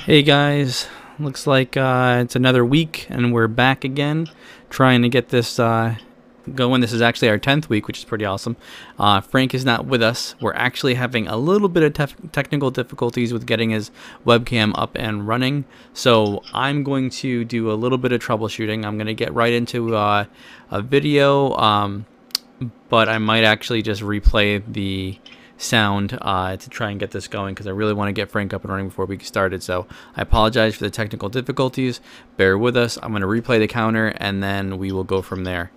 Hey guys, looks like it's another week and we're back again trying to get this going. This is actually our 10th week, which is pretty awesome. Frank is not with us. We're actually having a little bit of technical difficulties with getting his webcam up and running. So I'm going to do a little bit of troubleshooting. I'm going to get right into a video, but I might actually just replay the sound to try and get this going because I really want to get Frank up and running before we get started. So I apologize for the technical difficulties. Bear with us. I'm going to replay the counter and then we will go from there.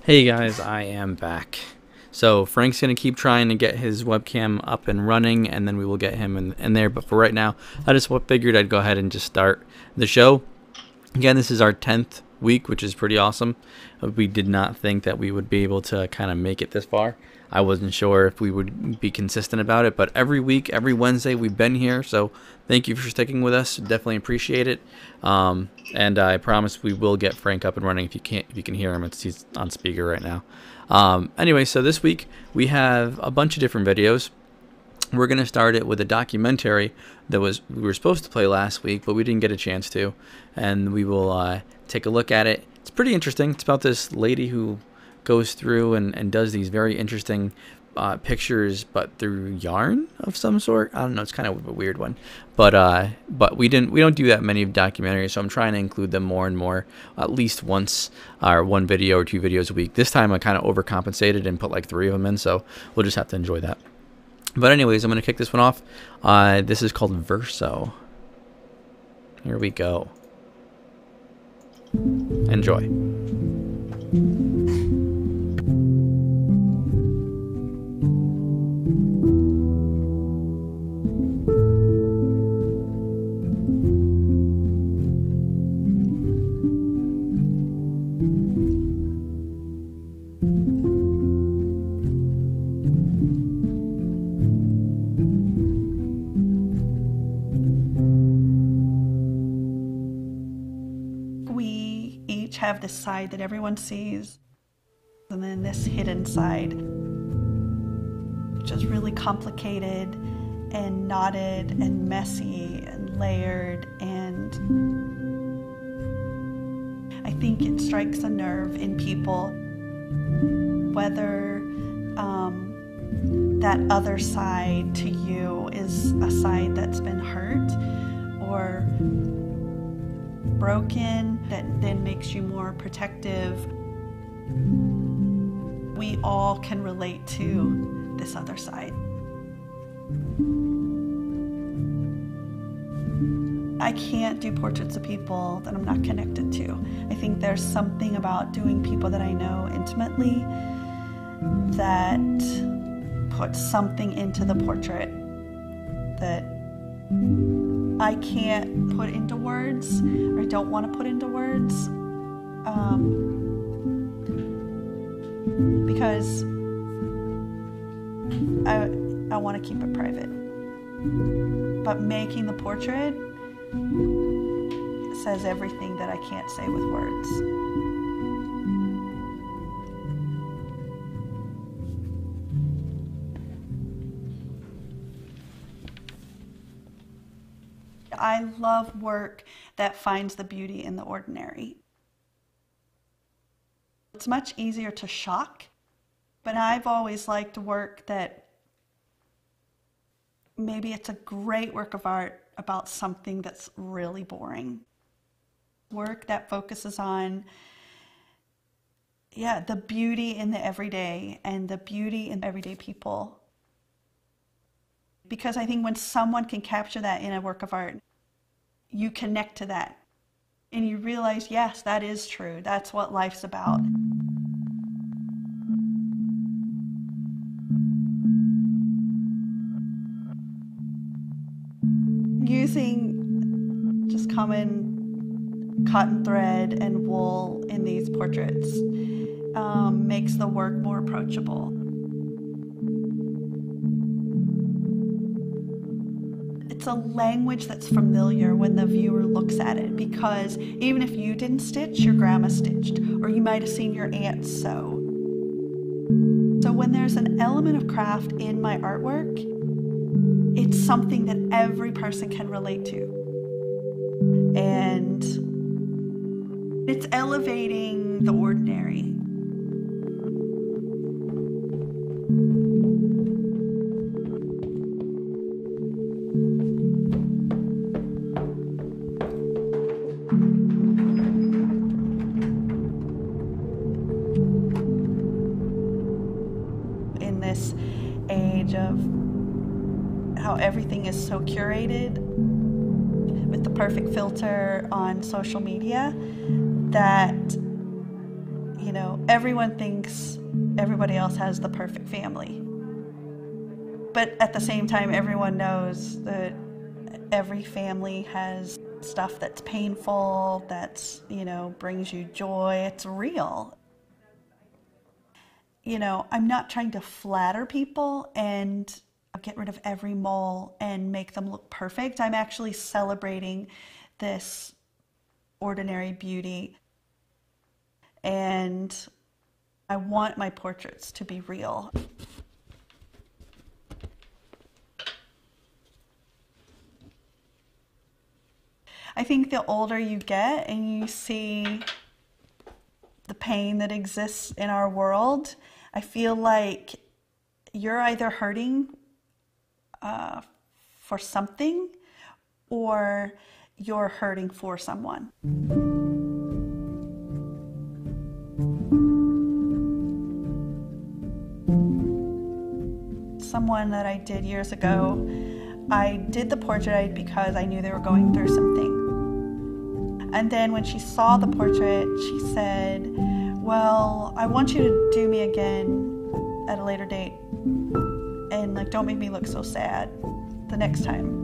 Hey guys, I am back. So Frank's going to keep trying to get his webcam up and running and then we will get him in there. But for right now, I just figured I'd go ahead and just start the show. Again, this is our 10th week, which is pretty awesome. We did not think that we would be able to kind of make it this far. I wasn't sure if we would be consistent about it, but every week, every Wednesday, we've been here. So thank you for sticking with us. Definitely appreciate it. And I promise we will get Frank up and running. If you can hear him, he's on speaker right now. Anyway, so this week we have a bunch of different videos. We're going to start it with a documentary that we were supposed to play last week, but we didn't get a chance to. And we will take a look at it. It's pretty interesting. It's about this lady who goes through and does these very interesting pictures, but through yarn of some sort. I don't know. It's kind of a weird one, but we don't do that many documentaries, so I'm trying to include them more and more, at least once or one video or two videos a week. This time I kind of overcompensated and put like 3 of them in, so we'll just have to enjoy that. But anyways, I'm going to kick this one off. This is called Verso. Here we go. Enjoy. have this side that everyone sees. And then this hidden side, which is really complicated and knotted and messy and layered, and I think it strikes a nerve in people, whether that other side to you is a side that's been hurt or broken, that then makes you more protective. We all can relate to this other side. I can't do portraits of people that I'm not connected to. I think there's something about doing people that I know intimately that puts something into the portrait that I can't put into words, or I don't want to put into words, because I want to keep it private. But making the portrait says everything that I can't say with words. I love work that finds the beauty in the ordinary. It's much easier to shock, but I've always liked work that maybe it's a great work of art about something that's really boring. Work that focuses on, the beauty in the everyday and the beauty in everyday people. Because I think when someone can capture that in a work of art, you connect to that and you realize, yes, that is true. That's what life's about. Using just common cotton thread and wool in these portraits makes the work more approachable. It's a language that's familiar when the viewer looks at it, because even if you didn't stitch, your grandma stitched, or you might have seen your aunt sew. So when there's an element of craft in my artwork, it's something that every person can relate to. And it's elevating the ordinary. In this age of how everything is so curated with the perfect filter on social media, that everyone thinks everybody else has the perfect family. But at the same time, everyone knows that every family has stuff that's painful, that's, brings you joy. It's real. I'm not trying to flatter people and get rid of every mole and make them look perfect. I'm actually celebrating this ordinary beauty. And I want my portraits to be real. I think the older you get and you see the pain that exists in our world, I feel like you're either hurting for something, or you're hurting for someone. Someone that I did years ago, I did the portrait because I knew they were going through something. And then when she saw the portrait, she said, well, I want you to do me again at a later date. And don't make me look so sad the next time.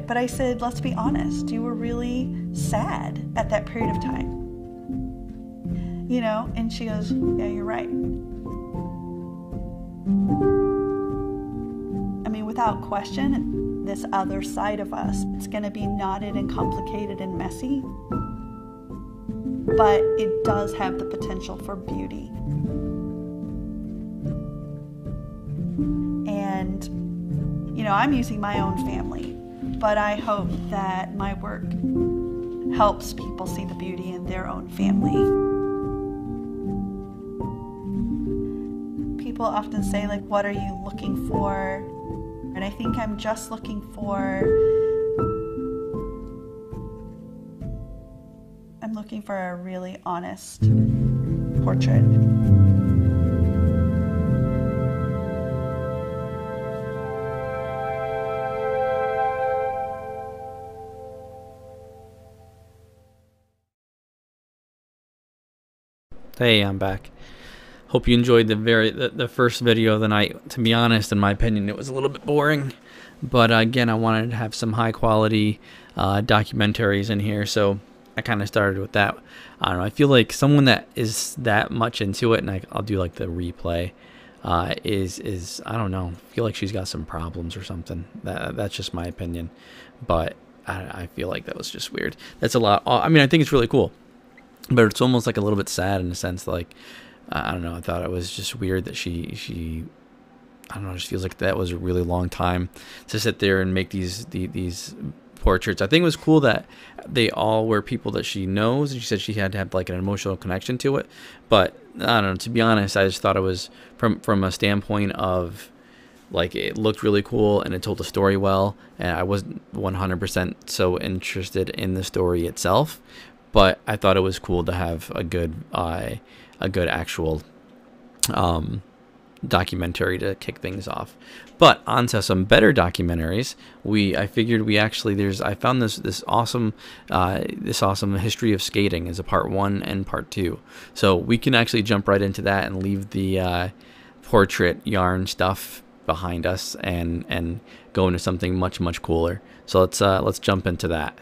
But I said, let's be honest, you were really sad at that period of time. And she goes, yeah, you're right. Without question, this other side of us, it's going to be knotted and complicated and messy. but it does have the potential for beauty. And, you know, I'm using my own family, but I hope that my work helps people see the beauty in their own family. People often say, like, what are you looking for? And I think I'm just looking for a really honest portrait. Hey, I'm back. Hope you enjoyed the first video of the night. To be honest, in my opinion, it was a little bit boring. But again, I wanted to have some high quality documentaries in here, so I kind of started with that. I don't know. I feel like someone that is that much into it, and I'll do like the replay, is I don't know. I feel like she's got some problems or something. That's just my opinion. But I feel like that was just weird. That's a lot. I mean, I think it's really cool, but it's almost like a little bit sad in a sense. Like, I don't know. I thought it was just weird that she I don't know. It just feels like that was a really long time to sit there and make these portraits. I think it was cool that they all were people that she knows, and she said she had to have like an emotional connection to it. But I don't know. To be honest, I just thought it was from a standpoint of like it looked really cool and it told the story well, and I wasn't 100% so interested in the story itself. But I thought it was cool to have a good actual documentary to kick things off. But onto some better documentaries. I figured I found this awesome history of skating as a part 1 and part 2. So we can actually jump right into that and leave the portrait yarn stuff behind us and go into something much cooler. So let's jump into that.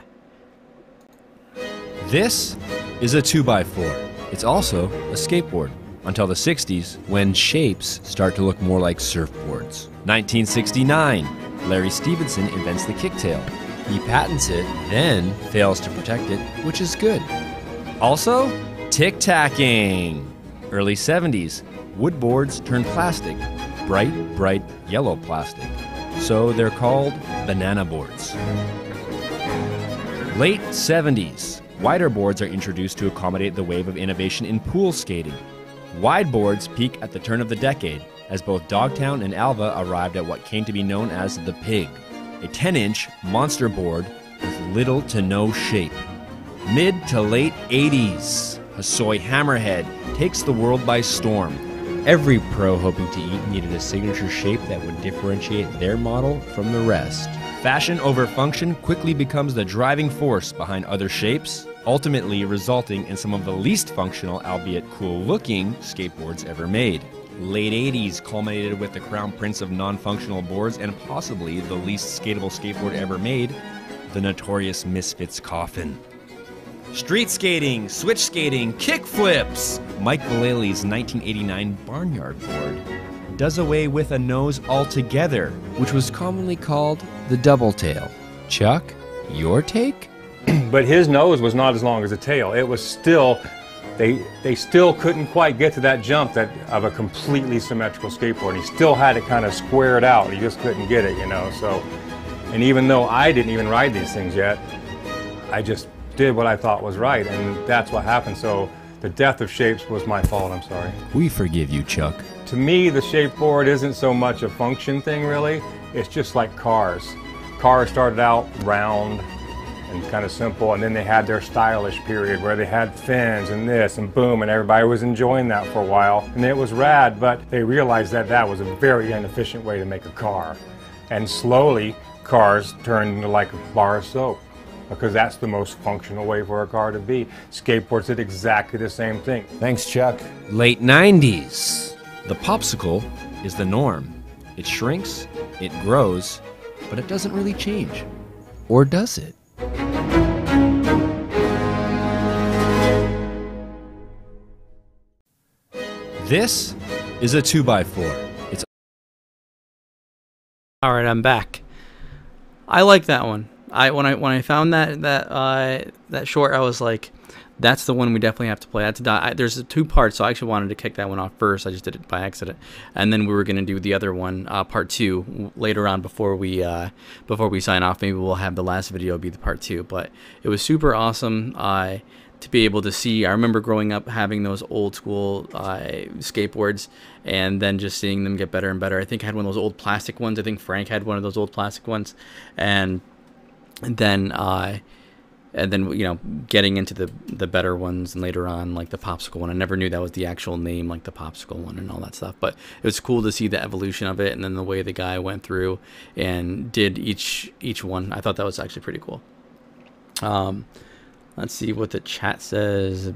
This is a 2x4. It's also a skateboard. Until the 60s, when shapes start to look more like surfboards. 1969, Larry Stevenson invents the kicktail. He patents it, then fails to protect it, which is good. Also, tic-tacking. Early 70s, wood boards turn plastic, bright yellow plastic. So they're called banana boards. Late 70s, wider boards are introduced to accommodate the wave of innovation in pool skating. Wide boards peak at the turn of the decade, as both Dogtown and Alva arrived at what came to be known as the Pig, a 10-inch monster board with little to no shape. Mid to late 80s, Hosoi Hammerhead takes the world by storm. Every pro hoping to eat needed a signature shape that would differentiate their model from the rest. Fashion over function quickly becomes the driving force behind other shapes, ultimately resulting in some of the least functional, albeit cool-looking, skateboards ever made. Late 80s culminated with the crown prince of non-functional boards and possibly the least skatable skateboard ever made, the notorious Misfits Coffin. Street skating, switch skating, kick flips! Mike Vallely's 1989 Barnyard board does away with a nose altogether, which was commonly called the double tail. Chuck, your take? But his nose was not as long as the tail. It was still, they still couldn't quite get to that jump of a completely symmetrical skateboard. He still had it kind of squared out. He just couldn't get it, you know. So, and even though I didn't even ride these things yet, I just did what I thought was right, and that's what happened. So the death of shapes was my fault, I'm sorry. We forgive you, Chuck. To me, the shapeboard isn't so much a function thing, really. It's just like cars. Cars started out round and kind of simple, and then they had their stylish period where they had fins and this and boom, and everybody was enjoying that for a while. And it was rad, but they realized that that was a very inefficient way to make a car. And slowly, cars turned into like a bar of soap, because that's the most functional way for a car to be. Skateboards did exactly the same thing. Thanks, Chuck. Late 90s. The popsicle is the norm. It shrinks, it grows, but it doesn't really change. Or does it? This is a 2x4. It's All right, I'm back. I like that one. when I found that short, I was like, that's the one we definitely have to play. There's 2 parts, so I actually wanted to kick that one off first. I just did it by accident, and then we were gonna do the other one, part 2, later on before we sign off. Maybe we'll have the last video be the part 2. But it was super awesome to be able to see. I remember growing up having those old school skateboards, and then just seeing them get better and better. I think I had one of those old plastic ones. I think Frank had one of those old plastic ones, and then you know, getting into the better ones, and later on like the popsicle one. I never knew that was the actual name, like the popsicle one and all that stuff. But it was cool to see the evolution of it, and then the way the guy went through and did each one. I thought that was actually pretty cool. Let's see what the chat says.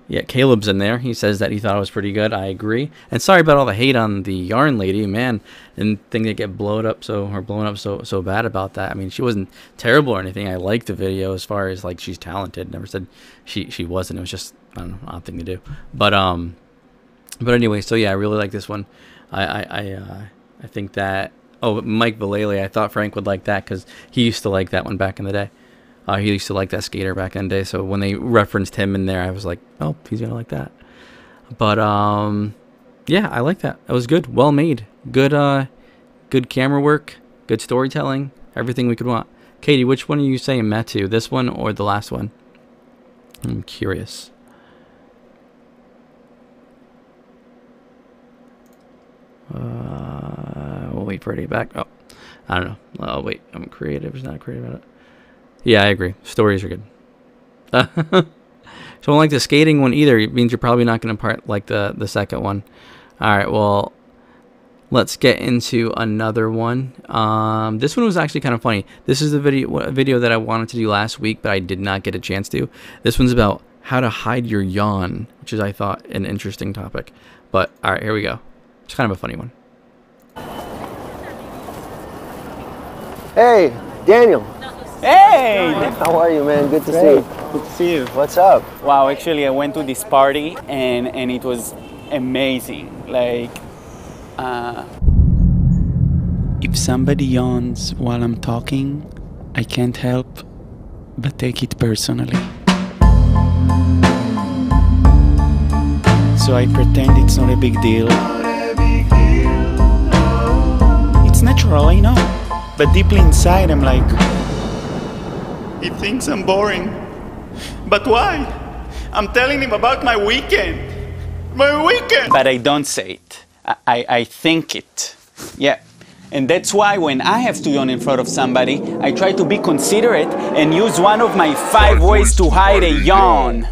Yeah, Caleb's in there. He says that he thought it was pretty good. I agree. And sorry about all the hate on the yarn lady, man. And think they get blown up so bad about that. I mean, she wasn't terrible or anything. I liked the video as far as like she's talented. Never said she wasn't. It was just, I don't know, odd thing to do. But anyway, so yeah, I really like this one. I think that, oh, Mike Vallely, I thought Frank would like that because he used to like that one back in the day. He used to like that skater back in the day, so when they referenced him in there, I was like, oh, he's gonna like that. But yeah, I like that. It was good, well made, good camera work, good storytelling, everything we could want. Katie, which one are you saying Matt to? This one or the last one? I'm curious. We'll wait for it to get back. Oh, I don't know. Oh wait, I'm creative. It's not creative about it. Yeah, I agree. Stories are good. So I don't like the skating one either. It means you're probably not going to like the second one. All right, well, let's get into another one. This one was actually kind of funny. This is a video that I wanted to do last week, but I did not get a chance to. This one's about how to hide your yawn, which is, I thought, an interesting topic. But all right, here we go. It's kind of a funny one. Hey, Daniel. Hey! How are you, man? Good to see you. Good to see you. What's up? Wow, actually I went to this party and it was amazing. Like, if somebody yawns while I'm talking, I can't help but take it personally. So I pretend it's not a big deal. It's natural, I know. But deeply inside I'm like, he thinks I'm boring. But why? I'm telling him about my weekend. My weekend! But I don't say it. I think it. Yeah. And that's why when I have to yawn in front of somebody, I try to be considerate and use one of my 5 ways to hide a yawn.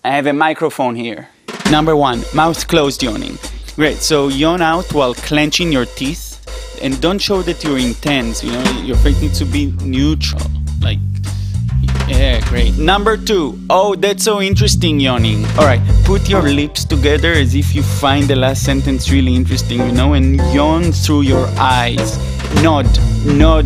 I have a microphone here. Number 1, mouth closed yawning. Great, so yawn out while clenching your teeth. And don't show that you're intense, you know, your face needs to be neutral. Like, yeah, great. Number 2, oh, that's so interesting, yawning. All right, put your lips together as if you find the last sentence really interesting, you know, and yawn through your eyes. Nod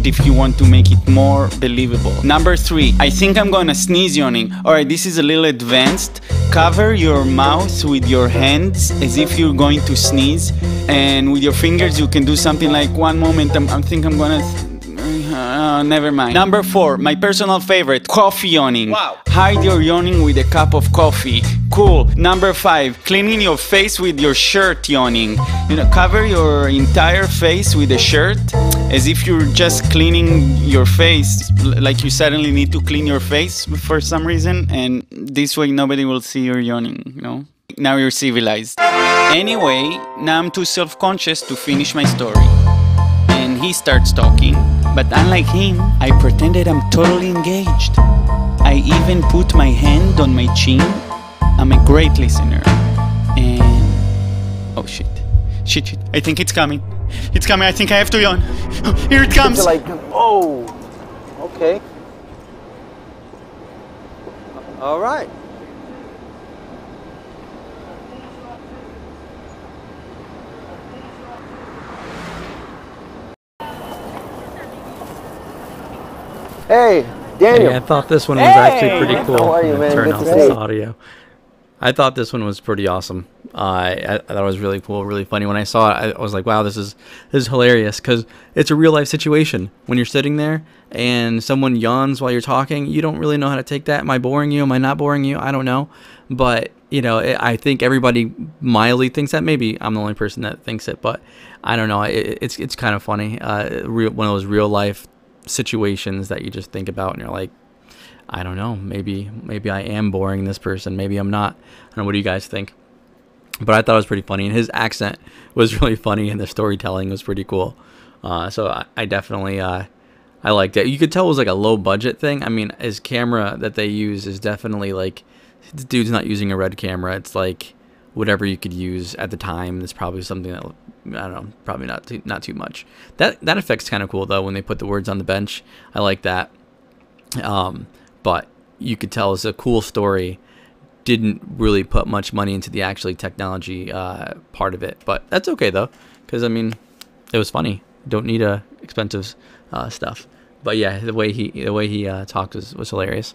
if you want to make it more believable. Number 3, I think I'm gonna sneeze yawning. All right, this is a little advanced. Cover your mouth with your hands as if you're going to sneeze, and with your fingers you can do something like, one moment, I think I'm gonna never mind. Number 4, my personal favorite, coffee yawning. Wow. Hide your yawning with a cup of coffee. Cool. Number 5, cleaning your face with your shirt yawning. You know, cover your entire face with a shirt as if you're just cleaning your face, like you suddenly need to clean your face for some reason, and this way nobody will see you're yawning, you know? Now you're civilized. Anyway, now I'm too self-conscious to finish my story. And he starts talking, but unlike him, I pretended I'm totally engaged. I even put my hand on my chin. I'm a great listener. And... oh shit. Shit. I think it's coming. It's coming. I think I have to yawn. Here it comes. Like, oh, okay. All right. Hey, Daniel. Hey, I thought this one was actually pretty cool. How are you, man? Turn Good off to this see you. audio. I thought this one was pretty awesome. I thought it was really cool, really funny. When I saw it, I was like, wow, this is hilarious, because it's a real life situation. When you're sitting there and someone yawns while you're talking, you don't really know how to take that. Am I boring you? Am I not boring you? I don't know. But, you know, I think everybody mildly thinks that. Maybe I'm the only person that thinks it, but I don't know. It's kind of funny. One of those real life situations that you just think about and you're like, I don't know, maybe I am boring this person, maybe I'm not. I don't know, what do you guys think? But I thought it was pretty funny, and his accent was really funny, and the storytelling was pretty cool. So I definitely I liked it. You could tell it was like a low budget thing. I mean, his camera that they use is definitely like, the dude's not using a Red camera. It's like whatever you could use at the time. That's probably something that, I don't know, probably not too much. That effect's kind of cool though, when they put the words on the bench. I like that. But you could tell it's a cool story. Didn't really put much money into the actually technology part of it, but that's okay though, because I mean, it was funny. Don't need expensive stuff. But yeah, the way he talked was hilarious.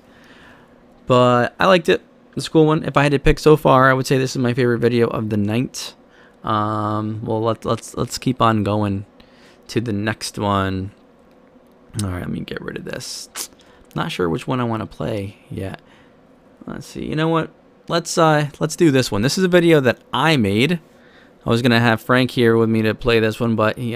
But I liked it. It's a cool one. If I had to pick so far, I would say this is my favorite video of the night. Well, let's keep on going to the next one. All right, let me get rid of this. Not sure which one I want to play yet. Let's see. You know what? Let's do this one. This is a video that I made. I was gonna have Frank here with me to play this one, but he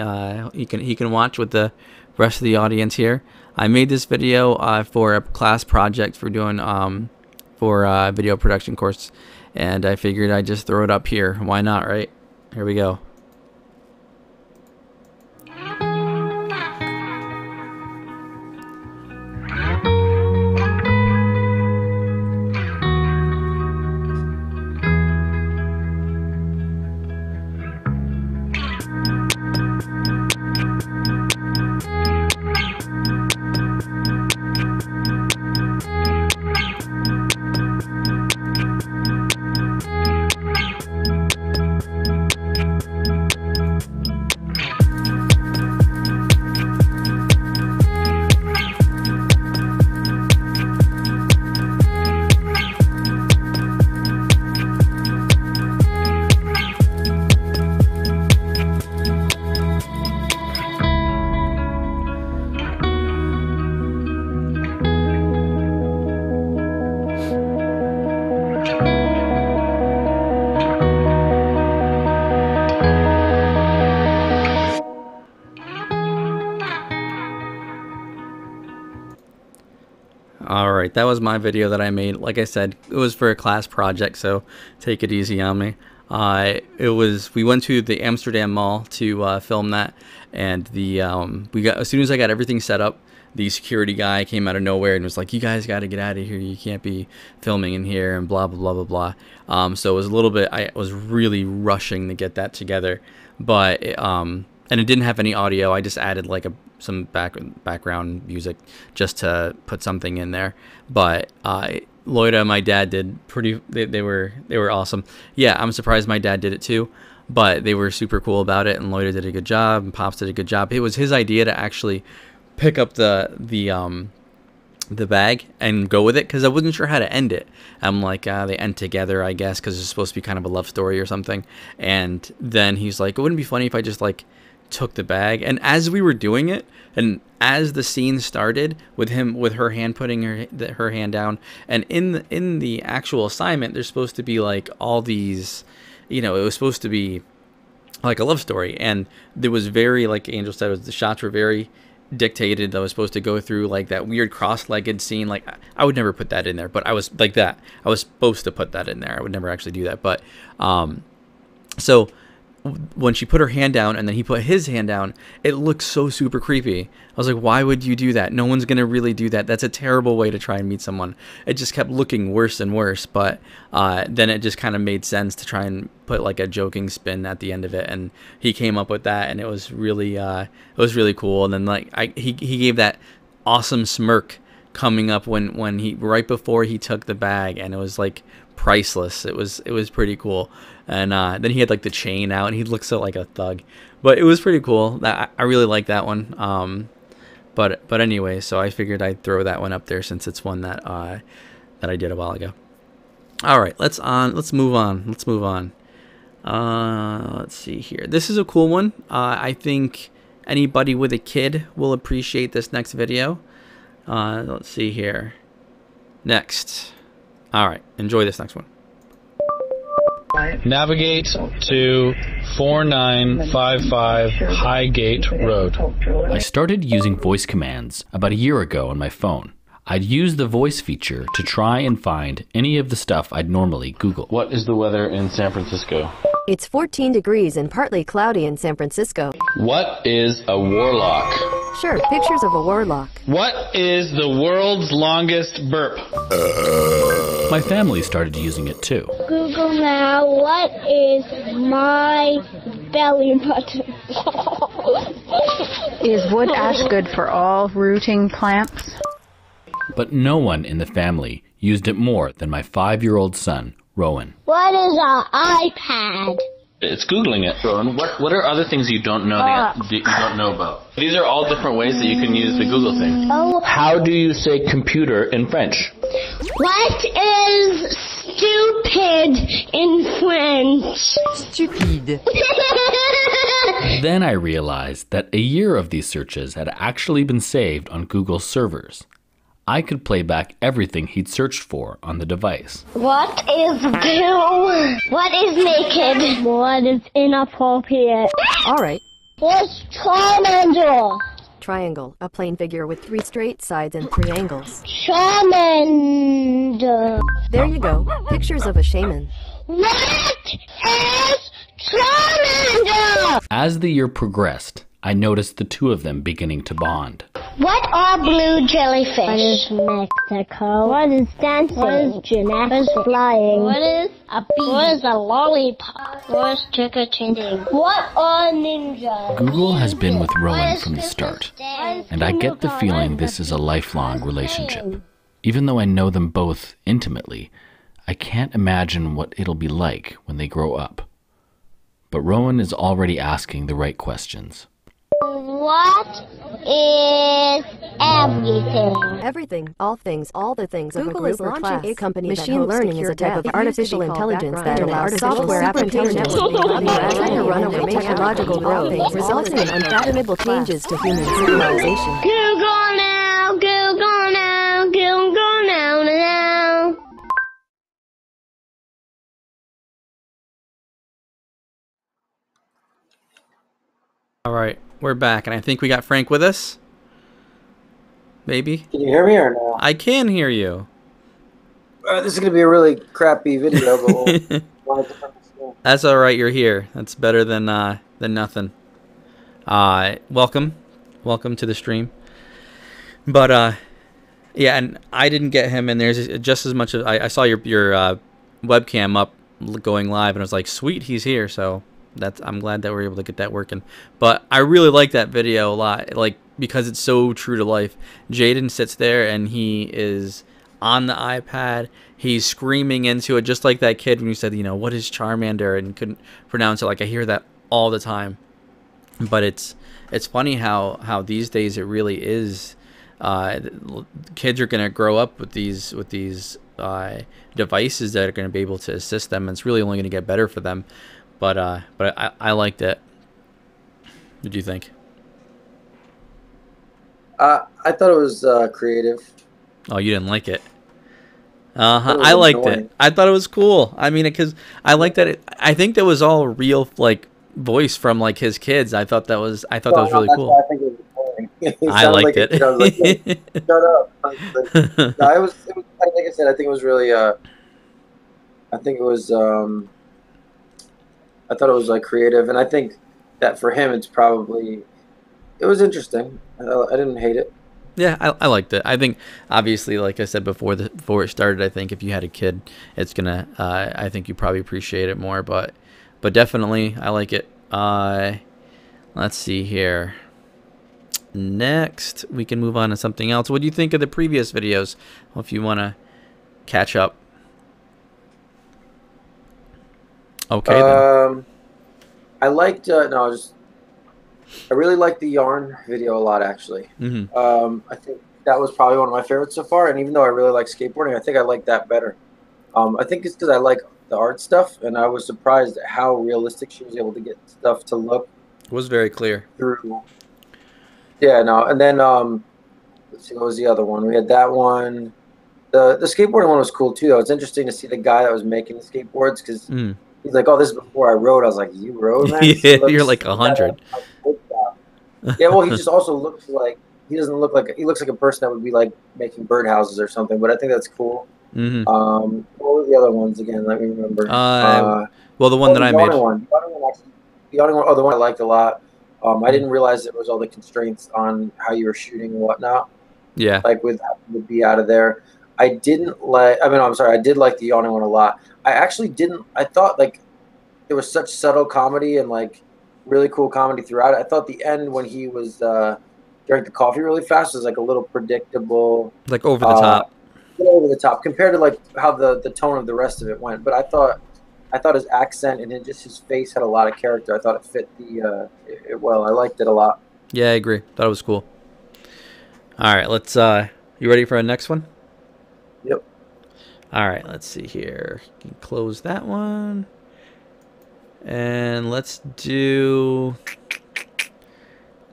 can watch with the rest of the audience here. I made this video for a class project for doing for a video production course, and I figured I'd just throw it up here. Why not, right? Here we go. Alright, that was my video that I made. Like I said, it was for a class project, so take it easy on me. We went to the Amsterdam Mall to film that, and as soon as I got everything set up, the security guy came out of nowhere and was like, "You guys got to get out of here. You can't be filming in here," and blah blah blah blah blah. So it was a little bit. I was really rushing to get that together, but and it didn't have any audio. I just added like some background music just to put something in there. But Loida and my dad did they were awesome. Yeah, I'm surprised my dad did it too, but they were super cool about it, and Loida did a good job, and Pops did a good job. It was his idea to actually pick up the bag and go with it, because I wasn't sure how to end it. I'm like, they end together, I guess, because it's supposed to be kind of a love story or something. And then he's like, it wouldn't be funny if I just like took the bag. And as we were doing it, and as the scene started with her hand putting her hand down, and in the actual assignment, there's supposed to be like all these, it was supposed to be like a love story, and there was very, like Angel said, the shots were very dictated. That was supposed to go through like that weird cross-legged scene. Like, I would never put that in there, but I was like that. I was supposed to put that in there. I would never actually do that, but so when she put her hand down and then he put his hand down, it looked so super creepy. I was like, why would you do that? No one's gonna really do that. That's a terrible way to try and meet someone. It just kept looking worse and worse, but then it just kind of made sense to try and put like a joking spin at the end of it, and he came up with that, and it was really cool. And then like he gave that awesome smirk coming up when he, right before he took the bag, and it was like priceless. It was pretty cool. And then he had like the chain out, and he looked so like a thug, but it was pretty cool. I really like that one. But anyway, so I figured I'd throw that one up there since it's one that I did a while ago. All right, let's move on. Let's see here. This is a cool one. I think anybody with a kid will appreciate this next video. Let's see here. Next. All right, enjoy this next one. Navigate to 4955 Highgate Road. I started using voice commands about a year ago on my phone. I'd use the voice feature to try and find any of the stuff I'd normally Google. What is the weather in San Francisco? It's 14 degrees and partly cloudy in San Francisco. What is a warlock? Sure, pictures of a warlock. What is the world's longest burp? My family started using it too. Google now, what is my belly button? Is wood ash good for all rooting plants? But no one in the family used it more than my 5-year-old son, Rowan. What is an iPad? It's Googling it. Rowan, what are other things you don't know that you don't know about? These are all different ways that you can use the Google thing. Oh. How do you say computer in French? What is stupid in French? Stupide. Then I realized that a year of these searches had actually been saved on Google's servers. I could play back everything he'd searched for on the device. What is blue? What is naked? What is inappropriate? All right. What's Charmander? Triangle, a plane figure with 3 straight sides and 3 angles. Charmander. There you go. Pictures of a shaman. What is Charmander? As the year progressed, I noticed the two of them beginning to bond. What are blue jellyfish? What is Mexico? What is dancing? What is gymnastics? What is flying? What is a bee? What is a lollipop? What is trick-or-treating? What are ninjas? Google has been with Rowan from the start, and I get the feeling this is a lifelong relationship. Even though I know them both intimately, I can't imagine what it'll be like when they grow up. But Rowan is already asking the right questions. What is everything? Everything, all things, all the things of Google a is group or launching class. a company Machine learning is a type of artificial intelligence that allows software applications to run over technological growth, resulting in unfathomable changes to human civilization. Google now, Google now, Google now, now. All right, we're back, and I think we got Frank with us. Maybe. Can you hear me or no? I can hear you. This is going to be a really crappy video, but we'll That's all right. You're here. That's better than nothing. Welcome to the stream. But yeah, and I didn't get him in there just as much as I saw your webcam up going live, and I was like, sweet, he's here. So I'm glad that we're able to get that working. But I really like that video a lot, like, because it's so true to life. Jaden sits there and he is on the iPad. He's screaming into it, just like that kid when you said, you know, what is Charmander, and couldn't pronounce it. Like, I hear that all the time. But it's funny how these days it really is. Kids are going to grow up with these devices that are going to be able to assist them, and it's really only going to get better for them. But I liked it. What do you think? I thought it was creative. Oh, you didn't like it? I liked it. I thought it was cool. I mean, because I liked that. I think that was all real, like, voice from like his kids. I thought that was really cool. I think it was I liked it. I was like, hey, shut up. No, it was like I said. I think it was really. I think it was. I thought it was like creative, and I think that for him, it was interesting. I didn't hate it. Yeah, I liked it. I think, obviously, like I said before it started, I think if you had a kid, it's gonna. I think you probably appreciate it more. But definitely, I like it. Let's see here. Next, we can move on to something else. What do you think of the previous videos? Well, if you want to catch up. Okay, then. I liked. I really liked the yarn video a lot, actually. Mm-hmm. I think that was probably one of my favorites so far. And even though I really like skateboarding, I think I like that better. I think it's because I like the art stuff, and I was surprised at how realistic she was able to get stuff to look It was very clear. through. Yeah, no, and then let's see, what was the other one? We had that one. The skateboarding one was cool too, though. It's interesting to see the guy that was making the skateboards because he's like, "Oh, this is before I rode." I was like, "You rode, man?" Yeah, you're like 100. Yeah, well, he just also looks like he doesn't look like he looks like a person that would be like making birdhouses or something. But I think that's cool. Mm-hmm. What were the other ones again? Let me remember. Well, the one that I made. The awning one, the one I liked a lot. I didn't realize there was all the constraints on how you were shooting and whatnot. Yeah. Like with would be out of there. I didn't like. I mean, I'm sorry. I did like the yawning one a lot. I actually didn't. I thought like there was such subtle comedy and like really cool comedy throughout it. I thought the end when he was drank the coffee really fast was like a little predictable, like over the top. Over the top compared to like how the tone of the rest of it went. But I thought his accent and just his face had a lot of character. I thought it fit it well. I liked it a lot. Yeah, I agree. Thought it was cool. All right, let's. You ready for our next one? Yep. All right, let's see here. You can close that one, and let's do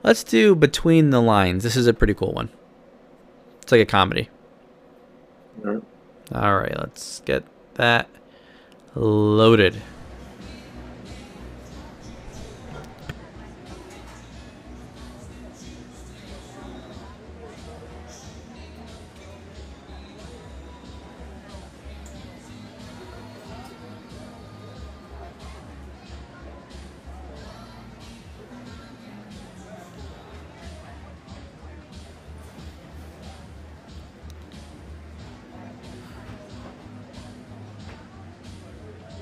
Between the Lines. This is a pretty cool one. It's like a comedy. All right, let's get that loaded.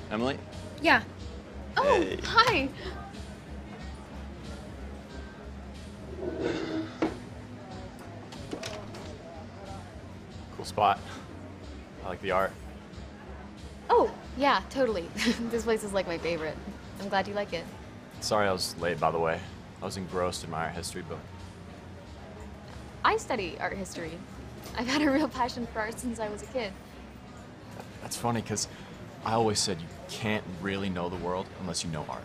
Emily? Yeah. Oh, Hey. hi. Cool spot. I like the art. Oh, yeah, totally. This place is like my favorite. I'm glad you like it. Sorry I was late, by the way. I was engrossed in my art history book. I study art history. I've had a real passion for art since I was a kid. That's funny, because I always said you can't really know the world unless you know art.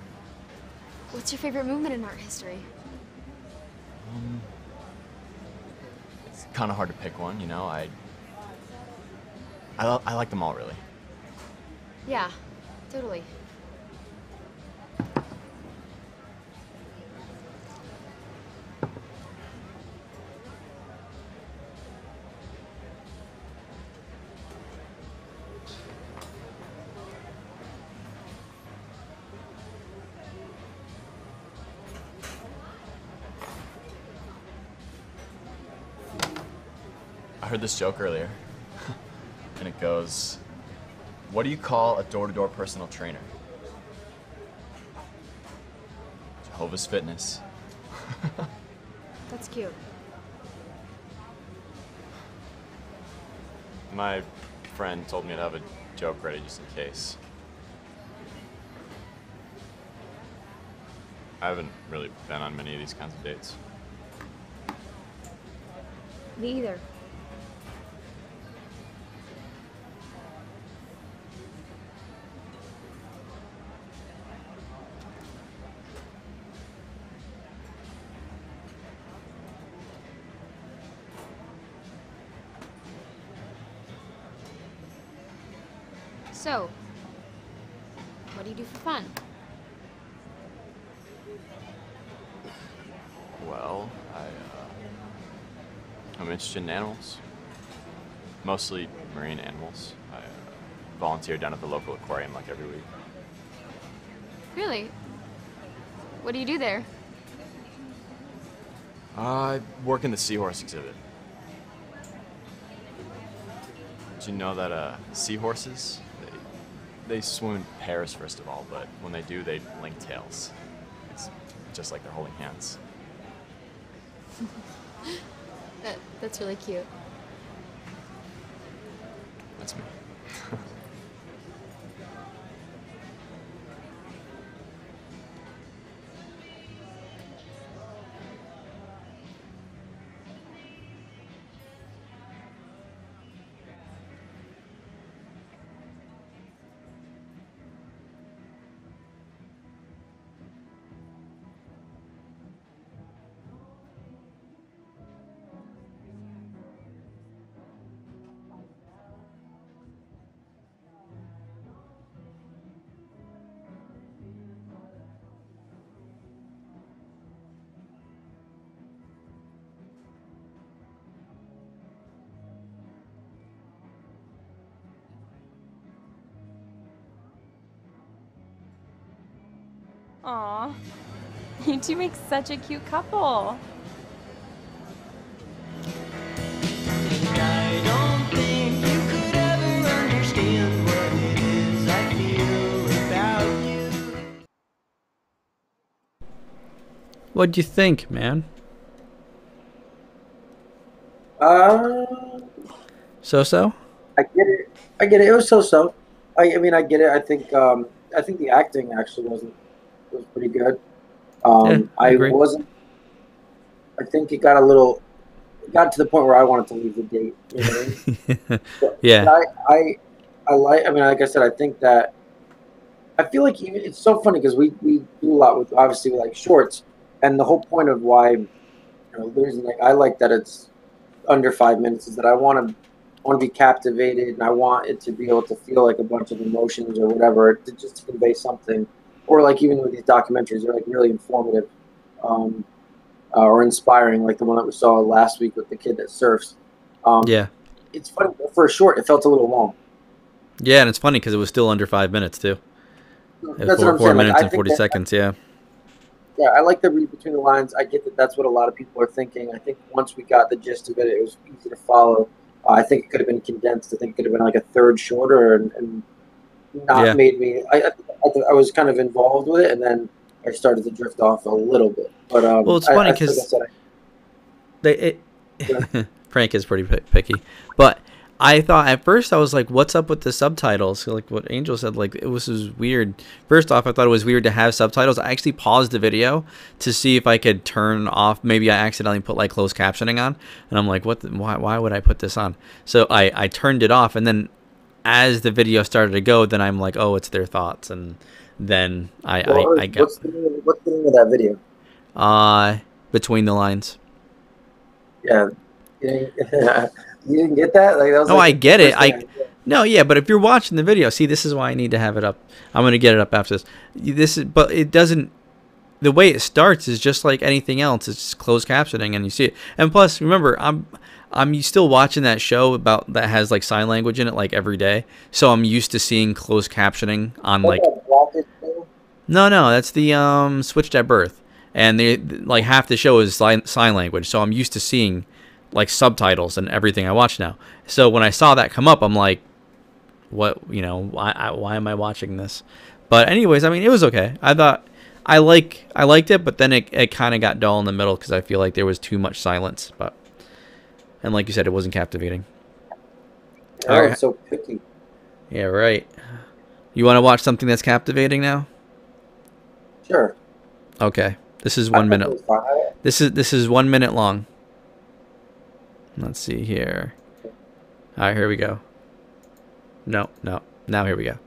What's your favorite movement in art history? It's kind of hard to pick one, you know? I like them all, really. Yeah, totally. I heard this joke earlier, and it goes, what do you call a door-to-door personal trainer? Jehovah's Fitness. That's cute. My friend told me to have a joke ready just in case. I haven't really been on many of these kinds of dates. Me either. So, what do you do for fun? Well, I'm interested in animals. Mostly marine animals. I volunteer down at the local aquarium like every week. Really? What do you do there? I work in the seahorse exhibit. Did you know that seahorses, they swim in pairs first of all, but when they do, they link tails. It's just like they're holding hands. That's really cute. That's me. Aw, you two make such a cute couple. I don't think you could ever understand what it is I feel about you. What'd you think, man? So? I get it. It was so. I mean, I get it. I think the acting actually was pretty good. Yeah, I agree. I think it got to the point where I wanted to leave the date. You know what I mean? Yeah. I mean, like I said, I think that I feel like it's so funny because we do a lot with obviously like shorts, and the whole point of why the reason like I like that it's under 5 minutes is that I want to be captivated, and I want it to be able to feel like a bunch of emotions or whatever, just to convey something. Or like even with these documentaries, they're like really informative or inspiring, like the one that we saw last week with the kid that surfs. Yeah. It's funny, for a short, it felt a little long. Yeah, and it's funny because it was still under 5 minutes too. That's what I'm 4 saying. minutes Like, and 40 seconds. Yeah. Yeah, I like the read between the lines. I get that that's what a lot of people are thinking. I think once we got the gist of it, it was easy to follow. I think it could have been condensed. I think it could have been like a third shorter and not made me. I was kind of involved with it, and then I started to drift off a little bit. But well, it's funny because Frank is pretty picky, but I thought at first I was like, "What's up with the subtitles?" Like what Angel said, like it was weird. First off, I thought it was weird to have subtitles. I actually paused the video to see if I could turn off. Maybe I accidentally put like closed captioning on, and I'm like, "What? Why would I put this on?" So I turned it off, and then as the video started to go, then I'm like, "Oh, it's their thoughts," and then I got. What's the name of that video? Between the lines. Yeah. You didn't get that? Like, that was I get it. No, yeah, but if you're watching the video, see, this is why I need to have it up. I'm going to get it up after this. But it doesn't. The way it starts is just like anything else. It's just closed captioning, and you see it. And plus, remember, I'm still watching that show that has like sign language in it like every day. So I'm used to seeing closed captioning on like. No, that's the Switched at Birth, and they like half the show is sign language. So I'm used to seeing like subtitles and everything I watch now. So when I saw that come up, I'm like, what, why am I watching this? But anyways, I mean, it was okay. I thought I liked it, but then it kind of got dull in the middle because I feel like there was too much silence. And like you said, it wasn't captivating. Oh, all right. It's so picky. Yeah, right. You want to watch something that's captivating now? Sure. Okay. This is 1 minute. This is 1 minute long. Let's see here. All right, here we go. No. Now here we go.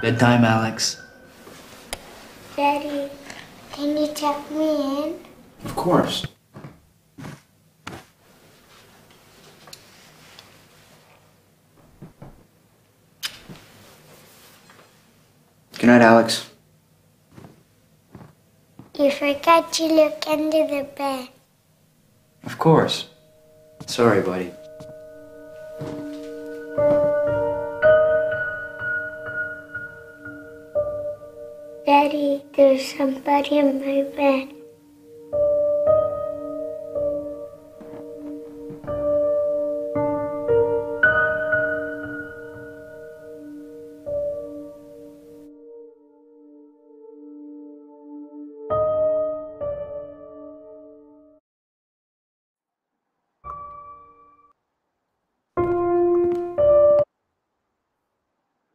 Bedtime, Alex. Daddy, can you tuck me in? Of course. Good night, Alex. You forgot to look under the bed. Of course. Sorry, buddy. Daddy, there's somebody in my bed.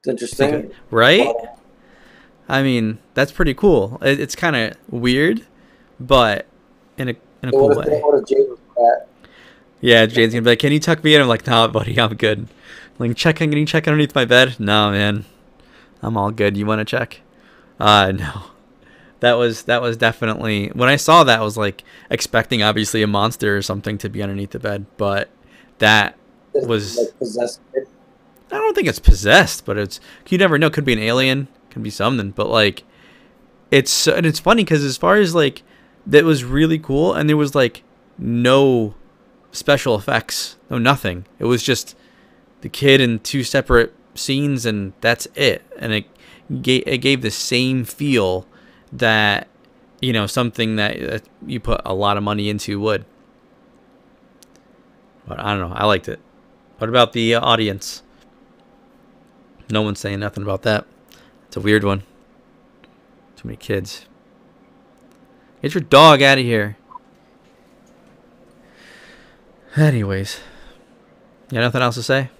It's interesting. Right? I mean, that's pretty cool. It's kind of weird, but in a cool way. Yeah, Jane's gonna be like, "Can you tuck me in?" I'm like, "Nah, buddy, I'm good." Like, can you check underneath my bed? No, man, I'm all good. You want to check? No. That was definitely, when I saw that, I was like expecting obviously a monster or something to be underneath the bed, but that was like possessed. I don't think it's possessed, but you never know. Could be an alien, could be something. But like, it's funny because as far as like, that was really cool, and there was like no special effects, no nothing. It was just the kid in 2 separate scenes, and that's it. And it gave the same feel that, you know, something that you put a lot of money into would. But I don't know. I liked it. What about the audience? No one's saying nothing about that. It's a weird one. Too many kids. Get your dog out of here. Anyways. You got nothing else to say?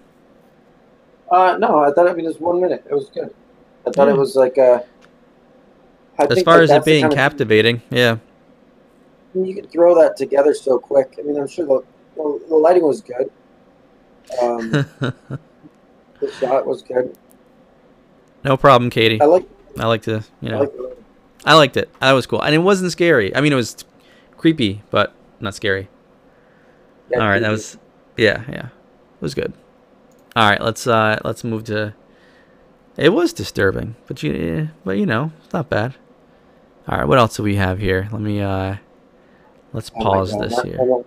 No, I thought, I mean, it was 1 minute. It was good. I thought it was like as far as it being captivating, yeah. You could throw that together so quick. I mean, I'm sure the lighting was good. The shot was good. No problem, Katie. I like to, you know. I liked it. That was cool. And it wasn't scary. I mean, it was creepy, but not scary. Yeah, all right, that was, yeah. It was good. All right, let's move to, it was disturbing, but you know, it's not bad. All right, what else do we have here? Let me, let's pause this here.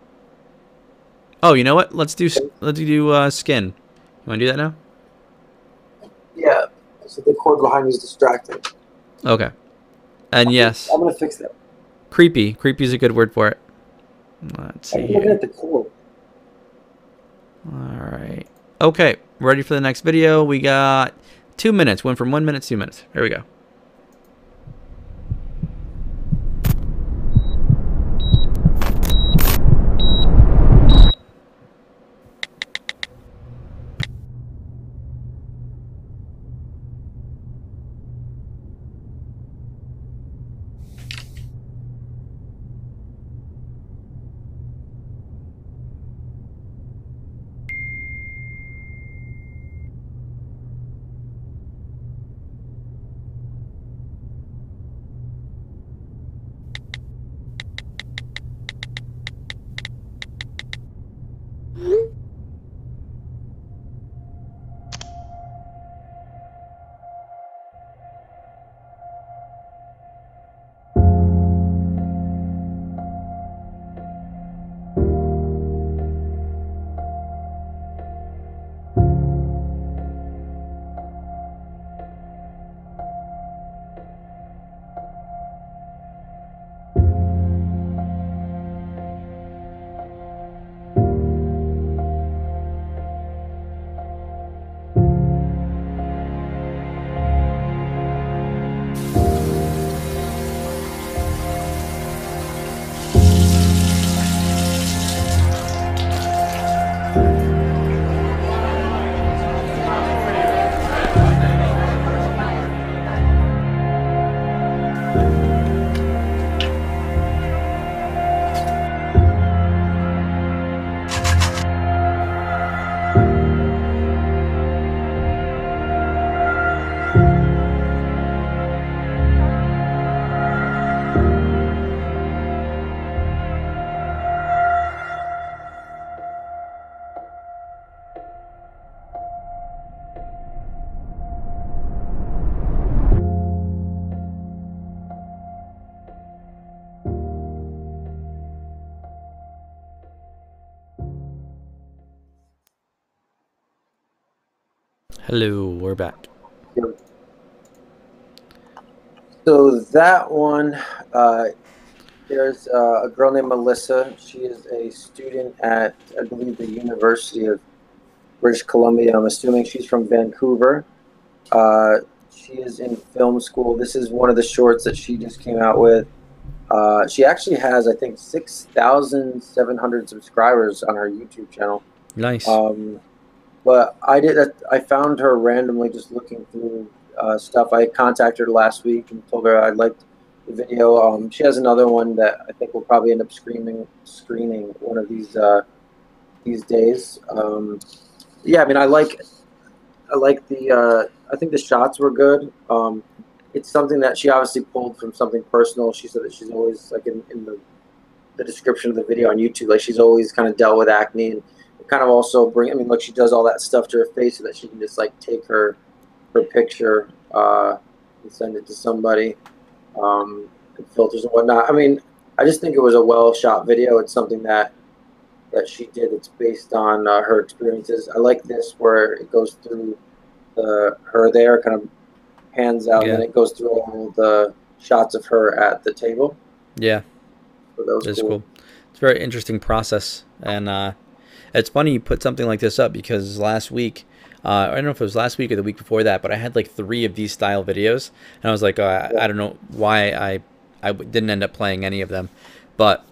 Oh, you know what? Let's do skin. You want to do that now? Yeah. So the cord behind me is distracting. Okay. And yes. I'm gonna fix that. Creepy. Creepy is a good word for it. Let's see. I'm looking at the cord. All right. Okay. Ready for the next video? We got 2 minutes. Went from 1 minute to 2 minutes. Here we go. Hello, we're back. So that one, there's a girl named Melissa. She is a student at, I believe, the University of British Columbia. I'm assuming she's from Vancouver. She is in film school. This is one of the shorts that she just came out with. She actually has, I think, 6,700 subscribers on her YouTube channel. Nice. But I found her randomly just looking through stuff. I contacted her last week and told her I liked the video. She has another one that I think we'll probably end up screening one of these days. Yeah, I mean, I like the. I think the shots were good. It's something that she obviously pulled from something personal. She said that she's always, like, in the description of the video on YouTube, like, she's always kind of dealt with acne, and kind of also I mean, look, she does all that stuff to her face so that she can just, like, take her picture and send it to somebody, and filters and whatnot. I mean, I just think it was a well shot video. It's something that that she did. It's based on her experiences. I like this where it goes through her there, kind of pans out, and then it goes through all the shots of her at the table. Yeah, so that was cool. It's a very interesting process, and it's funny you put something like this up because last week, I don't know if it was last week or the week before that, but I had like 3 of these style videos, and I was like, I don't know why I didn't end up playing any of them, but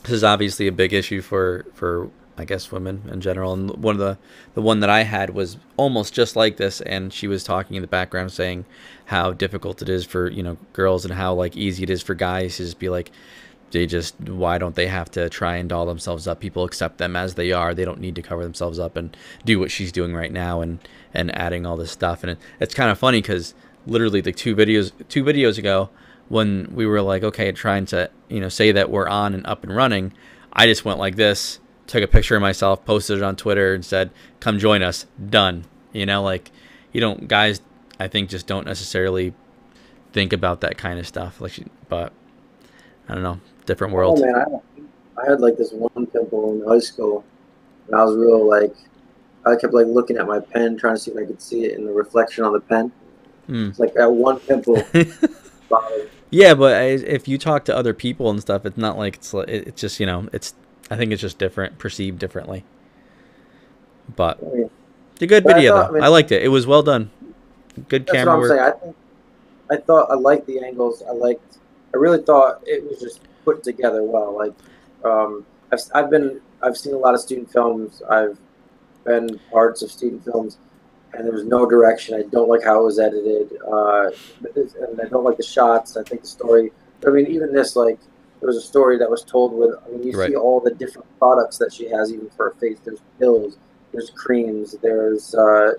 this is obviously a big issue for I guess women in general. And one of the one that I had was almost just like this, and she was talking in the background saying how difficult it is for, you know, girls, and how like easy it is for guys to just be like, why don't they have to try and doll themselves up? People accept them as they are. They don't need to cover themselves up and do what she's doing right now and adding all this stuff. And it's kind of funny because literally like two videos ago, when we were like, okay, trying to, you know, say that we're on and up and running, I just went like this, took a picture of myself, posted it on Twitter, and said, come join us. Done. You know, like, you don't, guys, I think, just don't necessarily think about that kind of stuff. Like, but I don't know, different world. Oh man, I had like this one pimple in high school, and I was real like, I kept like looking at my pen, trying to see if I could see it in the reflection on the pen. It's like that one pimple. Yeah, but if you talk to other people and stuff, it's not like it's just, you know, I think it's just different, perceived differently. But it's a good video though. I liked it. It was well done. Good camera work. That's what I'm saying. I liked the angles. I really thought it was just put together well. Like, I've seen a lot of student films. I've been parts of student films, and there was no direction. I don't like how it was edited, and I don't like the shots. I think the story. I mean, even this, like, there was a story that was told with. I mean, you see all the different products that she has, even for her face. There's pills, there's creams, there's a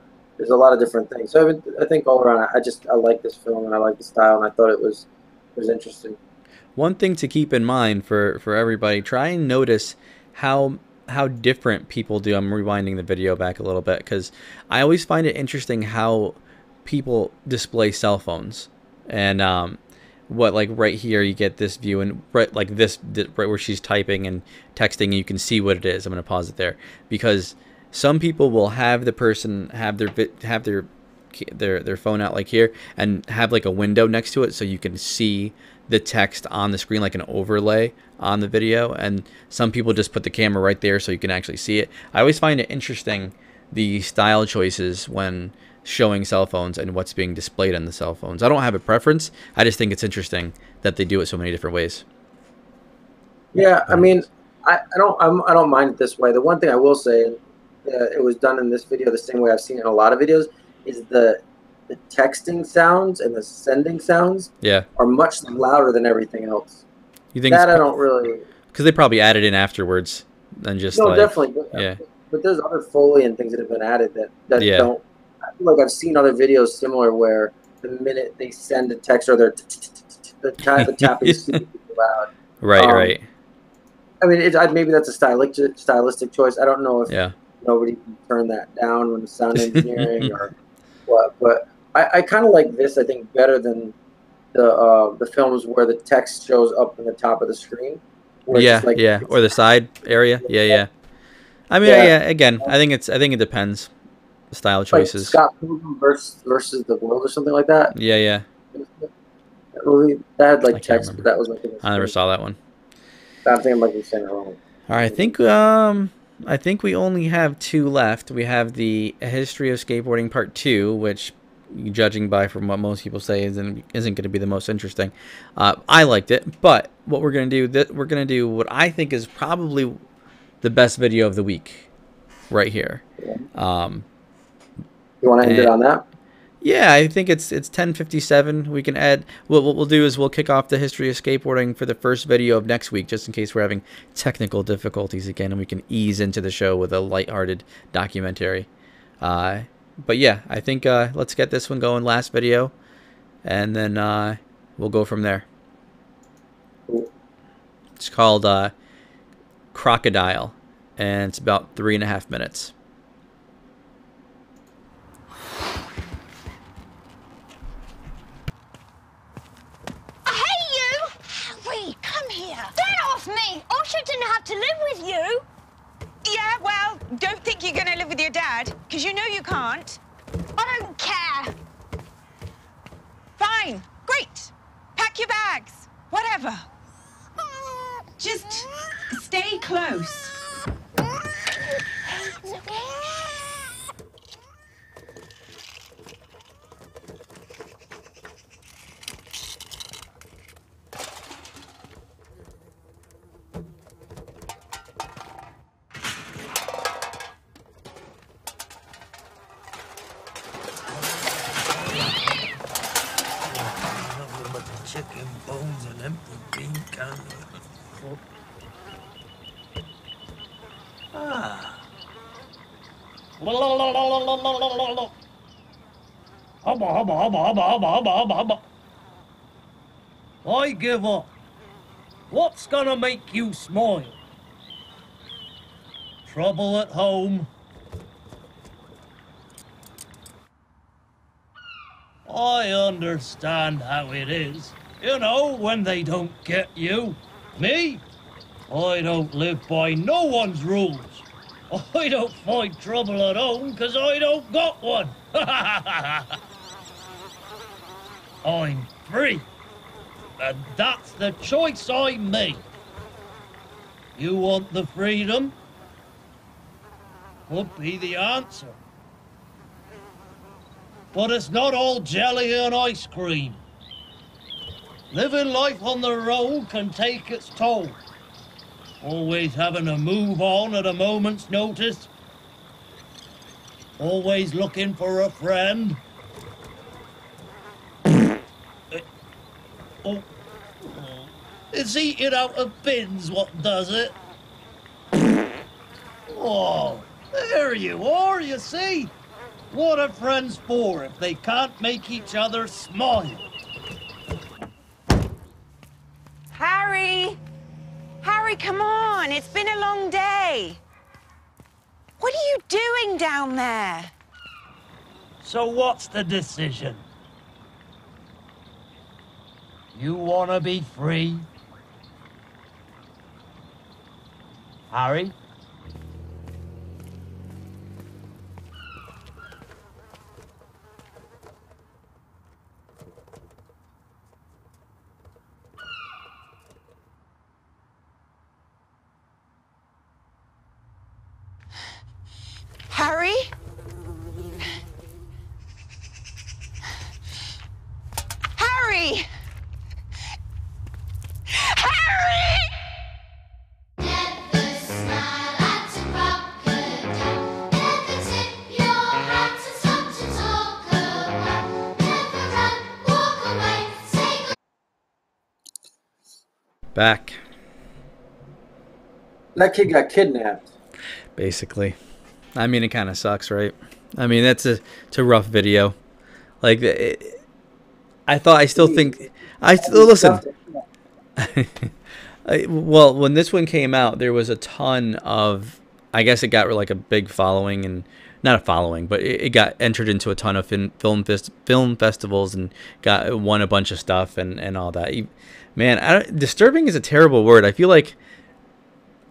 lot of different things. So I think all around, I like this film, and I like the style, and I thought it was interesting. One thing to keep in mind for everybody: try and notice how different people do. I'm rewinding the video back a little bit because I always find it interesting how people display cell phones. And what, like right here, you get this view, and right like this, right where she's typing and texting, you can see what it is. I'm going to pause it there because some people will have the person have their phone out like here and have like a window next to it so you can see the text on the screen, like an overlay on the video, and some people just put the camera right there so you can actually see it. I always find it interesting, the style choices when showing cell phones and what's being displayed on the cell phones. I don't have a preference. I just think it's interesting that they do it so many different ways. Yeah, I mean, I don't mind it this way. The one thing I will say, it was done in this video the same way I've seen it in a lot of videos, is the texting sounds and the sending sounds are much louder than everything else. You think that I don't really, because they probably added in afterwards and just definitely, but there's other Foley and things that have been added that don't. I feel like I've seen other videos similar where the minute they send a text or the tapping is super loud. Right. I mean, maybe that's a stylistic choice. I don't know if nobody can turn that down when it's sound engineering or what, but I kind of like this, I think, better than the films where the text shows up in the top of the screen. Or the side area. Yeah. I mean, again, I think it depends. The style choices. Like Scott Pilgrim versus the World or something like that. Yeah. That movie, that had like text, but that was like. I never saw that one. I think I might be saying it wrong. All right, I think we only have 2 left. We have the History of Skateboarding Part 2, which, judging by from what most people say, isn't going to be the most interesting. I liked it, but what we're going to do, we're going to do what I think is probably the best video of the week, right here. Yeah. You want to end it on that? Yeah, I think it's 10:57. We can add. What we'll do is we'll kick off the History of Skateboarding for the first video of next week, just in case we're having technical difficulties again, and we can ease into the show with a lighthearted documentary. But yeah, I think let's get this one going, last video, and then we'll go from there. It's called Crocodile, and it's about 3.5 minutes. Hey, you! Wait, come here. Get off me! Osher didn't have to live with you. Don't think you're going to live with your dad, because you know you can't. I don't care. Fine. Great. Pack your bags. Whatever. Just stay close. It's okay. Chicken bones and empty bean can. Ah. Hubba, hubba, hubba, hubba, hubba, hubba, hubba, hubba. I give up. What's gonna make you smile? Trouble at home. I understand how it is. You know, when they don't get you. Me? I don't live by no one's rules. I don't find trouble at home because I don't got one. I'm free. And that's the choice I made. You want the freedom? Would be the answer. But it's not all jelly and ice cream. Living life on the road can take its toll. Always having to move on at a moment's notice. Always looking for a friend. It's eating out of bins what does it. Oh, there you are, you see. What are friends for if they can't make each other smile? Harry! Harry, come on. It's been a long day. What are you doing down there? So what's the decision? You want to be free? Harry? Harry? Harry! Harry! Back. That kid got kidnapped. Basically. I mean, it kind of sucks, right? I mean, it's a rough video. Like, I still think, listen. Well, when this one came out, there was a ton of, I guess it got like a big following, and not a following, but it got entered into a ton of film festivals and won a bunch of stuff and all that. Man, disturbing is a terrible word. I feel like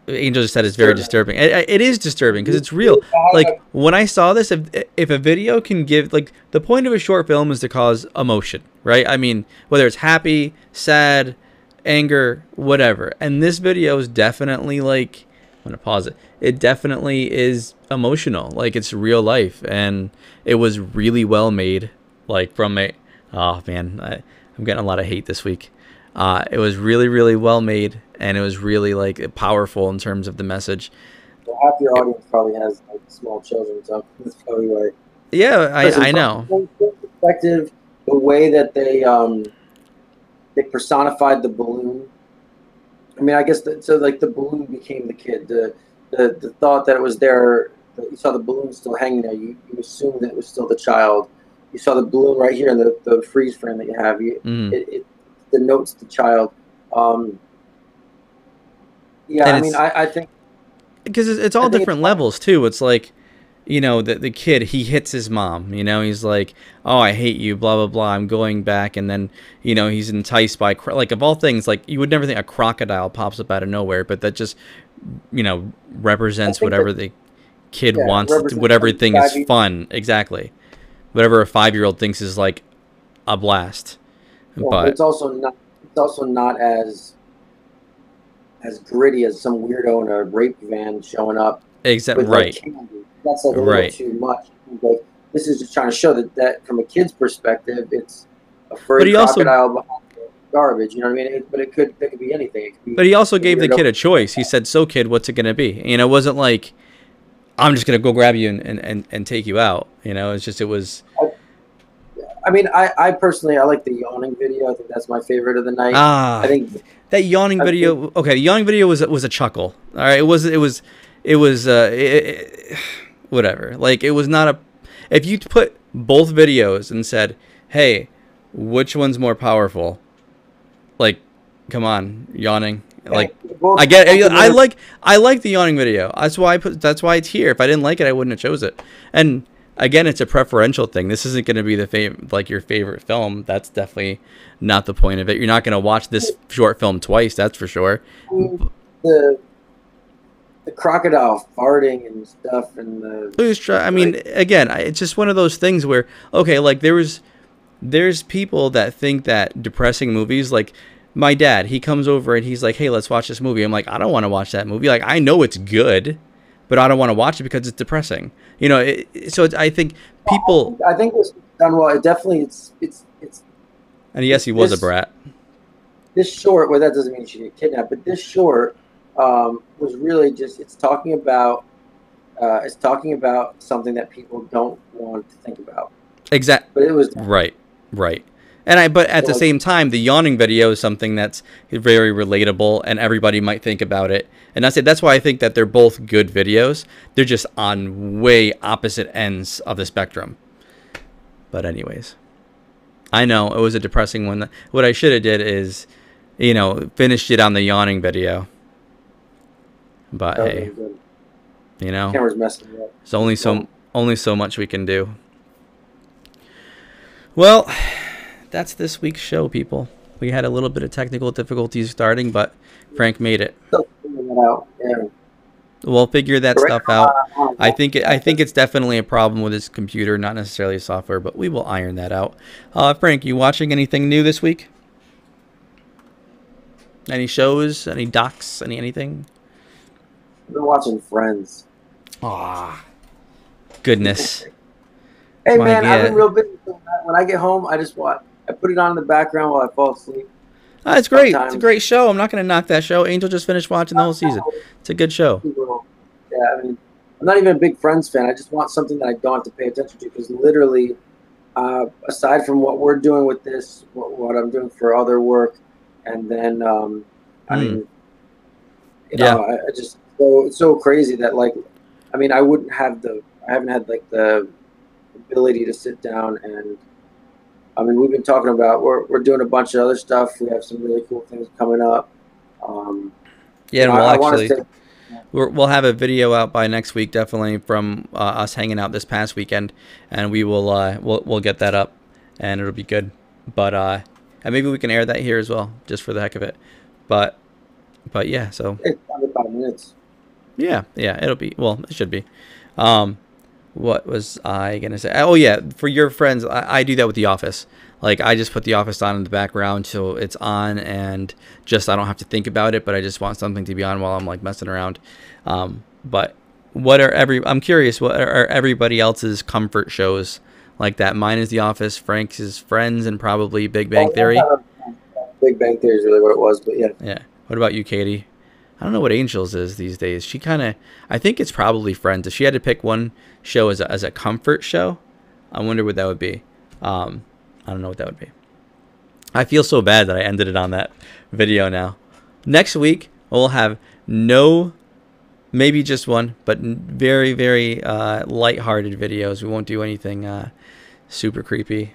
Angel just said it's very disturbing. It is disturbing because it's real. Like, when I saw this, if a video can give, like, the point of a short film is to cause emotion, right? I mean, whether it's happy, sad, anger, whatever. And this video is definitely, like, I'm going to pause it. It definitely is emotional. Like, it's real life. And it was really well made. Like, from a, oh man, I'm getting a lot of hate this week. It was really, really well made, and it was really, like, powerful in terms of the message. Well, half your audience probably has, like, small children, so that's probably why. Yeah, I know. From perspective, the way that they personified the balloon. I mean, I guess so. Like, the balloon became the kid. The thought that it was there. You saw the balloon still hanging there. You assumed that it was still the child. You saw the balloon right here in the freeze frame that you have. It denotes the child. Yeah, I mean, I think because it's all different levels too. It's like, you know, the kid, he hits his mom. You know, he's like, "Oh, I hate you," blah blah blah. I'm going back, and then, you know, he's enticed by, like, of all things, like, you would never think a crocodile pops up out of nowhere, but that just, you know, represents whatever the kid Yeah, wants, represent whatever the thing is society. fun. Exactly. Whatever a 5-year-old thinks is like a blast. Yeah, but it's also not as gritty as some weirdo in a rape van showing up. exactly With like right. candy. That's like a Right. little too much. Like, this is just trying to show that from a kid's perspective, it's a furry But he also- crocodile behind the garbage. You know what I mean? But it could be anything. It could be But he also a gave the weirdo. kid a choice. He said, "So, kid, what's it gonna be?" You know, it wasn't like, "I'm just gonna go grab you and take you out." You know, it's just it was. I mean, I personally I like the yawning video. I think that's my favorite of the night. I think That yawning I video. think- Okay, the yawning video was a chuckle. All right, it was whatever. Like, it was not a. If you put both videos and said, "Hey, which one's more powerful?" Like, come on, yawning. Like, I get. I like the yawning video. That's why That's why it's here. If I didn't like it, I wouldn't have chose it. And again, it's a preferential thing. This isn't going to be your favorite film. That's definitely not the point of it. You're not going to watch this short film twice. That's for sure. the crocodile farting and stuff and the. I mean, again, it's just one of those things where, okay, like there's people that think that depressing movies, like my dad, he comes over and he's like, "Hey, let's watch this movie." I'm like, "I don't want to watch that movie. Like, I know it's good, but I don't want to watch it because it's depressing." You know, I think people. I think it was done well. It definitely it's. And yes, he was a brat. This short, well, that doesn't mean she get kidnapped, but this short was really just it's talking about something that people don't want to think about. Exactly. But it was right. But at the same time, the yawning video is something that's very relatable, and everybody might think about it. And that's why I think that they're both good videos. They're just on way opposite ends of the spectrum. But anyways, I know it was a depressing one. What I should have did is, finished it on the yawning video. But hey, camera's messing me up. There's only so much we can do. Well, that's this week's show, people. We had a little bit of technical difficulties starting, but Frank made it. Still figuring it out. Yeah. We'll figure that stuff out. I think it's definitely a problem with his computer, not necessarily software, but we will iron that out. Frank, you watching anything new this week? Any shows? Any docs? Anything? I've been watching Friends. Ah, goodness. Hey man, I've been real busy. When I get home, I put it on in the background while I fall asleep. It's great. Sometimes. It's a great show. I'm not going to knock that show. Angel just finished watching the whole season. It's a good show. Yeah, I mean, I'm not even a big Friends fan. I just want something that I don't have to pay attention to because literally, aside from what we're doing with this, what I'm doing for other work, and then, I mean, I just it's so crazy that I haven't had the ability to sit down and. I mean, we've been talking about we're doing a bunch of other stuff. We have some really cool things coming up. And we'll have a video out by next week, definitely from us hanging out this past weekend, and we will we'll get that up, and it'll be good. But and maybe we can air that here as well, just for the heck of it. But yeah, so it's under 5 minutes. Yeah, it'll be. Well, it should be. What was I going to say? Oh, yeah, for your friends, I do that with The Office. Like, I just put The Office on in the background so it's on and just I don't have to think about it, but I just want something to be on while I'm, messing around. But I'm curious, what are everybody else's comfort shows like that? Mine is The Office, Frank's is Friends, and probably Big Bang Theory. Big Bang Theory is really what it was, but yeah. Yeah. What about you, Katie? I don't know what Angels is these days. She I think it's probably Friends. If she had to pick one show as a comfort show, I wonder what that would be. I don't know what that would be. I feel so bad that I ended it on that video now. Next week, we'll have maybe just one, but very, very lighthearted videos. We won't do anything super creepy.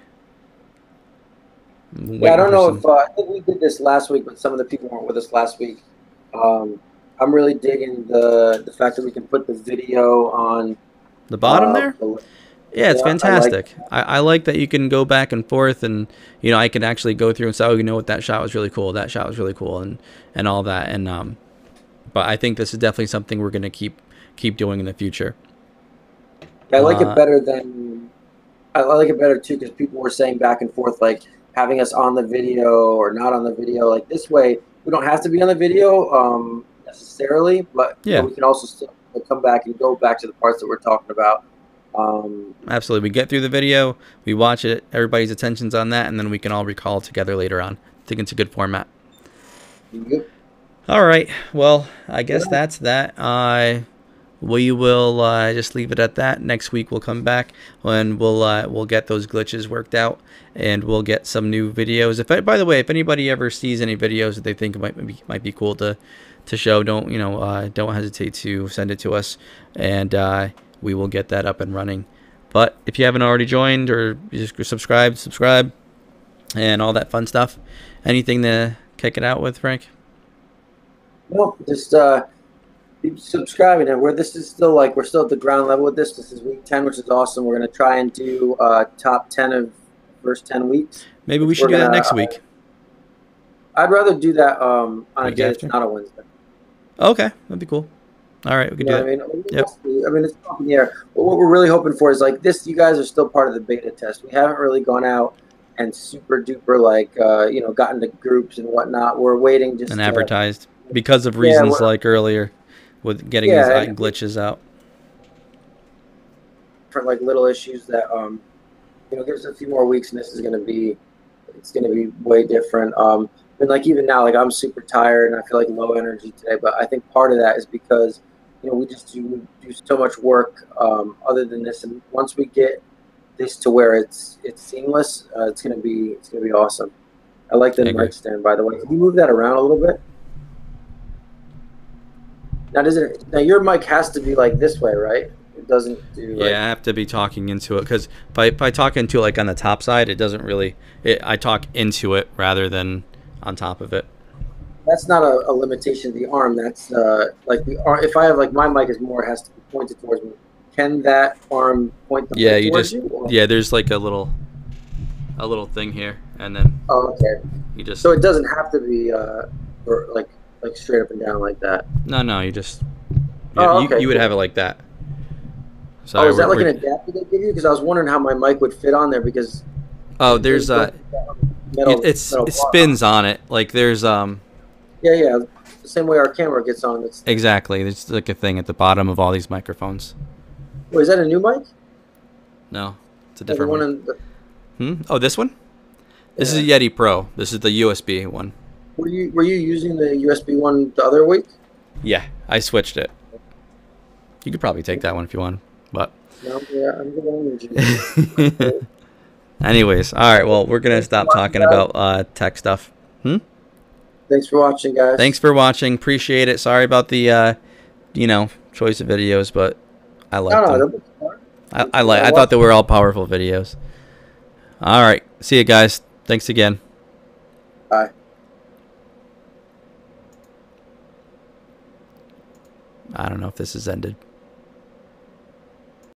Yeah, I don't know if I think we did this last week, but some of the people weren't with us last week. I'm really digging the fact that we can put the video on the bottom there. Yeah, it's fantastic. I like that you can go back and forth, and I can actually go through and say, oh, what, that shot was really cool. That shot was really cool, and all that. And but I think this is definitely something we're gonna keep doing in the future. Yeah, I like it better than. I like it better too because people were saying back and forth like having us on the video or not on the video. Like this way, we don't have to be on the video necessarily, but yeah, we can also still come back and go back to the parts that we're talking about. Absolutely, we get through the video, we watch it, everybody's attention's on that, and then we can all recall together later on. I think it's a good format. Yep. All right, well, I guess that's that. We will just leave it at that. Next week we'll come back and we'll get those glitches worked out, and we'll get some new videos. By the way, if anybody ever sees any videos that they think might be cool to show, don't hesitate to send it to us, and we will get that up and running. But if you haven't already joined or just subscribe, and all that fun stuff, anything to kick it out with, Frank? No, just keep subscribing. And this is still we're still at the ground level with this. This is week 10, which is awesome. We're going to try and do top 10 of first 10 weeks. Maybe we should do that next week. I'd rather do that on a day that's not a Wednesday. Okay, that'd be cool. All right, we can do it. Yep. I mean, it's up in the air. But what we're really hoping for is this. You guys are still part of the beta test. We haven't really gone out and super duper gotten to groups and whatnot. We're waiting just and advertised because of reasons like earlier with getting these glitches out. For little issues that give us a few more weeks and this is gonna be way different. And even now, I'm super tired and I feel low energy today. But I think part of that is because we just do so much work other than this. And once we get this to where it's seamless, it's gonna be awesome. I like the mic stand, by the way. Can you move that around a little bit? Now your mic has to be this way, right? It doesn't do. Yeah, I have to be talking into it because if I talk into it on the top side, it doesn't really. I talk into it rather than on top of it. That's not a limitation of the arm. That's the arm. If I have my mic has to be pointed towards me. Can that arm point the mic towards you? Yeah, there's a little thing here, and then. Oh, okay. You just. So it doesn't have to be straight up and down like that. No, you just. Okay, you would have it like that. Sorry, is that an adapter they give you? Because I was wondering how my mic would fit on there because. Oh, there's it spins on it. There's Yeah, the same way our camera gets on. Exactly. There's a thing at the bottom of all these microphones. Wait, is that a new mic? No, it's a different one. Oh, this one? This is a Yeti Pro. This is the USB one. Were you using the USB one the other week? Yeah, I switched it. You could probably take that one if you want, but. No, yeah, I'm going Anyways, all right. Well, we're gonna stop talking about tech stuff. Thanks for watching, guys. Thanks for watching. Appreciate it. Sorry about the choice of videos, but I like them. I thought they were all powerful videos. All right. See you guys. Thanks again. Bye. I don't know if this has ended.